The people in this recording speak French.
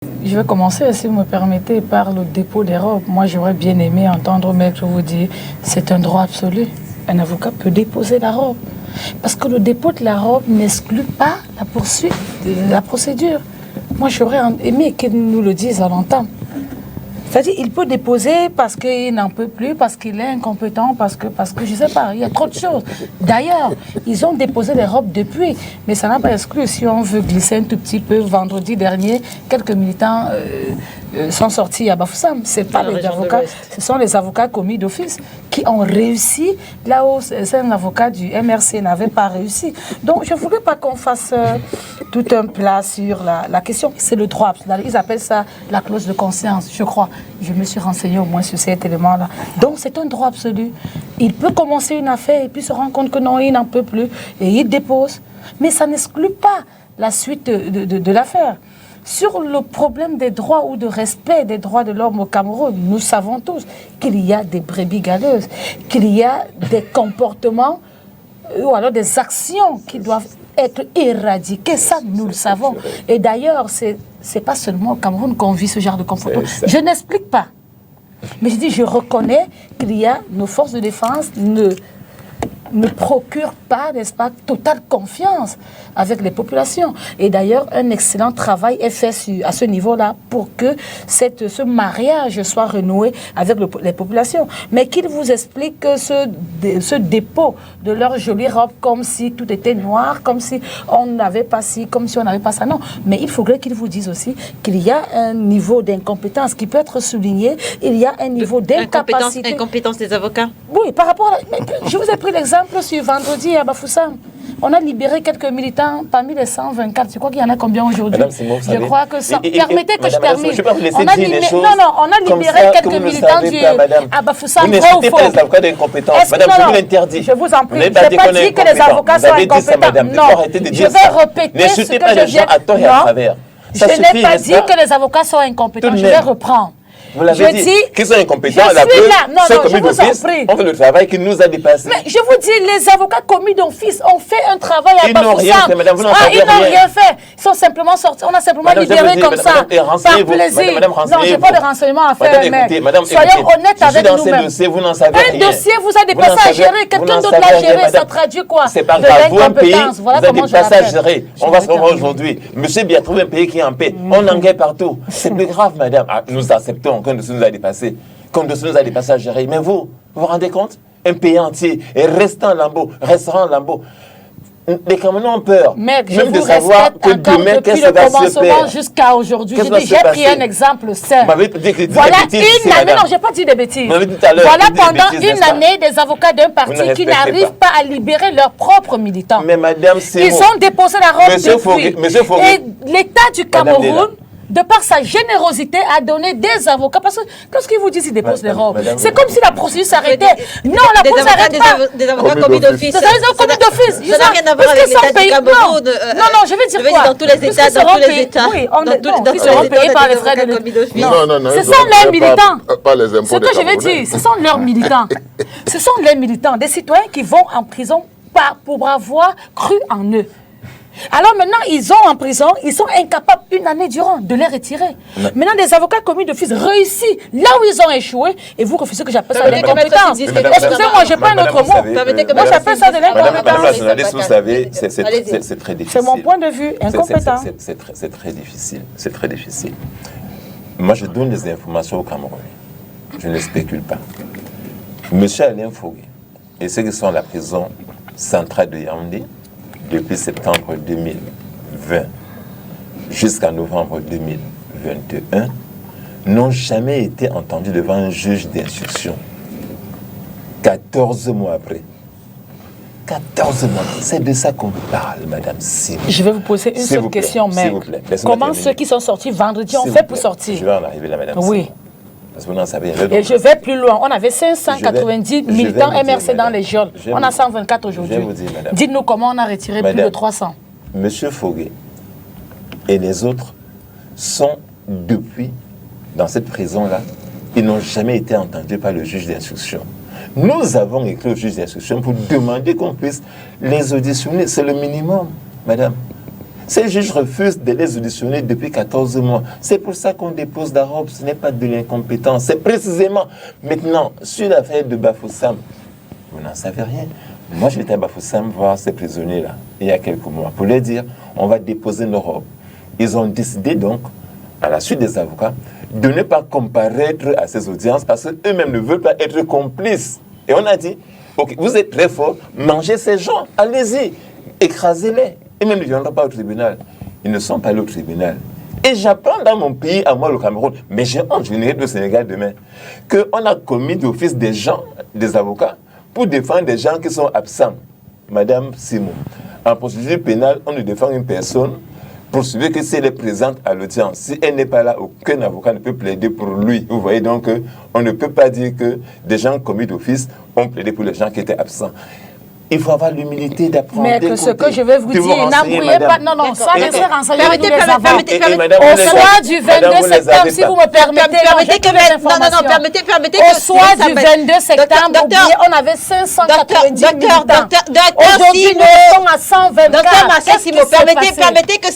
Je vais commencer, si vous me permettez, par le dépôt des robes. Moi, j'aurais bien aimé entendre Maître vous dire, c'est un droit absolu. Un avocat peut déposer la robe. Parce que le dépôt de la robe n'exclut pas la poursuite de la procédure. Moi, j'aurais aimé qu'ils nous le disent à l'entame. C'est-à-dire, il peut déposer parce qu'il n'en peut plus, parce qu'il est incompétent, parce que je ne sais pas, il y a trop de choses. D'ailleurs, ils ont déposé les robes depuis, mais ça n'a pas exclu. Si on veut glisser un tout petit peu, vendredi dernier, quelques militants sont sortis à Bafoussam. C'est pas les avocats, ce sont les avocats commis d'office qui ont réussi là où un avocat du MRC n'avait pas réussi. Donc, je ne voulais pas qu'on fasse tout un plat sur la question. C'est le droit. Ils appellent ça la clause de conscience, je crois. Je me suis renseignée au moins sur cet élément-là. Donc, c'est un droit absolu. Il peut commencer une affaire et puis se rendre compte que non, il n'en peut plus. Et il dépose. Mais ça n'exclut pas la suite de l'affaire. Sur le problème des droits ou de respect des droits de l'homme au Cameroun, nous savons tous qu'il y a des brebis galeuses, qu'il y a des comportements ou alors des actions qui doivent être éradiquées. Ça, nous le savons. Et d'ailleurs, c'est pas seulement au Cameroun qu'on vit ce genre de comportement. Je n'explique pas. Mais je dis, je reconnais qu'il y a nos forces de défense ne procure pas, n'est-ce pas, totale confiance avec les populations. Et d'ailleurs, un excellent travail est fait à ce niveau-là pour que ce mariage soit renoué avec les populations. Mais qu'ils vous expliquent que ce dépôt de leurs jolies robes comme si tout était noir, comme si on n'avait pas ci, comme si on n'avait pas ça. Non, mais il faudrait qu'ils vous disent aussi qu'il y a un niveau d'incompétence qui peut être souligné, il y a un niveau d'incapacité. Incompétence des avocats? Oui, par rapport à... Je vous ai pris l'exemple sur vendredi à Bafoussam. On a libéré quelques militants parmi les 124. Je crois qu'il y en a combien aujourd'hui? Je crois que ça... Permettez que je termine. On a libéré quelques militants à Bafoussam. Vous n'insultez pas les avocats d'incompétence. Madame, je vous l'interdis. Je vous en prie. Je n'ai pas dit que les avocats sont incompétents. Non, je vais répéter ce que je viens... Je n'ai pas dit que les avocats sont incompétents. Je vais reprendre. Vous l'avez dit, qu'ils sont incompétents, la preuve, commis d'office, on fait le travail qui nous a dépassés. Mais je vous dis, les avocats commis d'office ont fait un travail à Bafoussam. Ils n'ont rien fait, madame, vous n'en savez rien. Ils n'ont rien fait. Ils sont simplement sortis. On a simplement libéré comme ça, par plaisir. Non, je n'ai pas de renseignements à faire, mec. Soyons honnêtes avec nous-mêmes. Vous n'en savez rien. Un dossier vous a dépassé à gérer, quelqu'un d'autre l'a géré, ça traduit quoi? C'est pas grave, vous, un pays, vous avez dépassé à gérer. On va se revoir aujourd'hui. Monsieur bien trouvé un pays qui est en paix. On en guerre partout. C'est plus grave, madame. Nous acceptons qu'un dossier nous a dépassé. Comme de nous a dépassé à gérer. Mais vous vous rendez compte? Un pays entier est restant en lambeau, restera en lambeau. Les Camerounais ont peur. Mec, même de savoir que demain, qu'est-ce qui va se faire jusqu'à aujourd'hui. J'ai pris un exemple simple. Voilà une année, non, je n'ai pas dit des bêtises. Voilà pendant une année des avocats d'un parti qui n'arrivent pas à libérer leurs propres militants. Mais madame, ils ont déposé la robe depuis. Et l'État du Cameroun, de par sa générosité, a donné des avocats. Parce que lorsqu'ils vous disent qu'ils déposent les robes, c'est comme si la procédure s'arrêtait. Non, la procédure s'arrête pas. Des avocats commis d'office. Des avocats commis d'office. Ça n'a rien à voir avec l'État du Cameroun. Non, je veux dire quoi? Dans tous les États, dans tous les États. Oui, ils seront payés par les frais de l'État. Non, ce sont leurs militants. Pas les impôts. Ce que je veux dire, ce sont leurs militants. Ce sont les militants, des citoyens qui vont en prison pour avoir cru en eux. Alors maintenant, ils sont en prison, ils sont incapables une année durant de les retirer. Maintenant, des avocats commis d'office réussissent là où ils ont échoué et vous refusez que j'appelle ça de l'incompétence. Excusez-moi, je n'ai pas un autre mot. Moi, j'appelle ça de l'incompétence. Madame la journaliste, vous savez, c'est très difficile. C'est mon point de vue, incompétent. C'est très difficile. C'est très difficile. Moi, je donne des informations au Cameroun. Je ne spécule pas. Monsieur Alain Fogué et ceux qui sont à la prison centrale de Yaoundé, depuis septembre 2020 jusqu'à novembre 2021, n'ont jamais été entendus devant un juge d'instruction. 14 mois après. 14 mois. C'est de ça qu'on parle, madame. Je vais vous poser une seule question, mec. Comment ceux qui sont sortis vendredi ont fait pour sortir? Je vais en arriver là, madame. Oui. Parce que vous n'en savez rien. Et je vais plus loin. On avait 590 militants MRC dans les geôles. On a 124 aujourd'hui. Dites-nous comment on a retiré plus de 300. Monsieur Fogué et les autres sont depuis dans cette prison-là. Ils n'ont jamais été entendus par le juge d'instruction. Nous avons écrit au juge d'instruction pour demander qu'on puisse les auditionner. C'est le minimum, madame. Ces juges refusent de les auditionner depuis 14 mois. C'est pour ça qu'on dépose la robe. Ce n'est pas de l'incompétence. C'est précisément maintenant, sur l'affaire de Bafoussam, vous n'en savez rien. Moi, j'étais à Bafoussam voir ces prisonniers-là, il y a quelques mois, pour leur dire, on va déposer nos robes. Ils ont décidé donc, à la suite des avocats, de ne pas comparaître à ces audiences parce qu'eux-mêmes ne veulent pas être complices. Et on a dit, ok, vous êtes très forts, mangez ces gens, allez-y, écrasez-les. Et même ils ne viendront pas au tribunal. Ils ne sont pas allés au tribunal. Et j'apprends dans mon pays, à moi le Cameroun, mais j'ai honte, je n'irai plus au Sénégal demain, qu'on a commis d'office des gens, des avocats, pour défendre des gens qui sont absents. Madame Simon, en procédure pénale, on ne défend une personne pour celui que si elle est présente à l'audience. Si elle n'est pas là, aucun avocat ne peut plaider pour lui. Vous voyez donc, on ne peut pas dire que des gens commis d'office ont plaidé pour les gens qui étaient absents. Il faut avoir l'humilité d'apprendre. Mais que ce que je vais vous dire, n'embrouillez pas. Non, non, ça laissez renseigner nous les avants. Au soir du 22 septembre, si vous me permettez, permettez au soir du 22 septembre, on avait 590 militants. Aujourd'hui, nous sommes à 124. Docteur Massé, si vous permettez que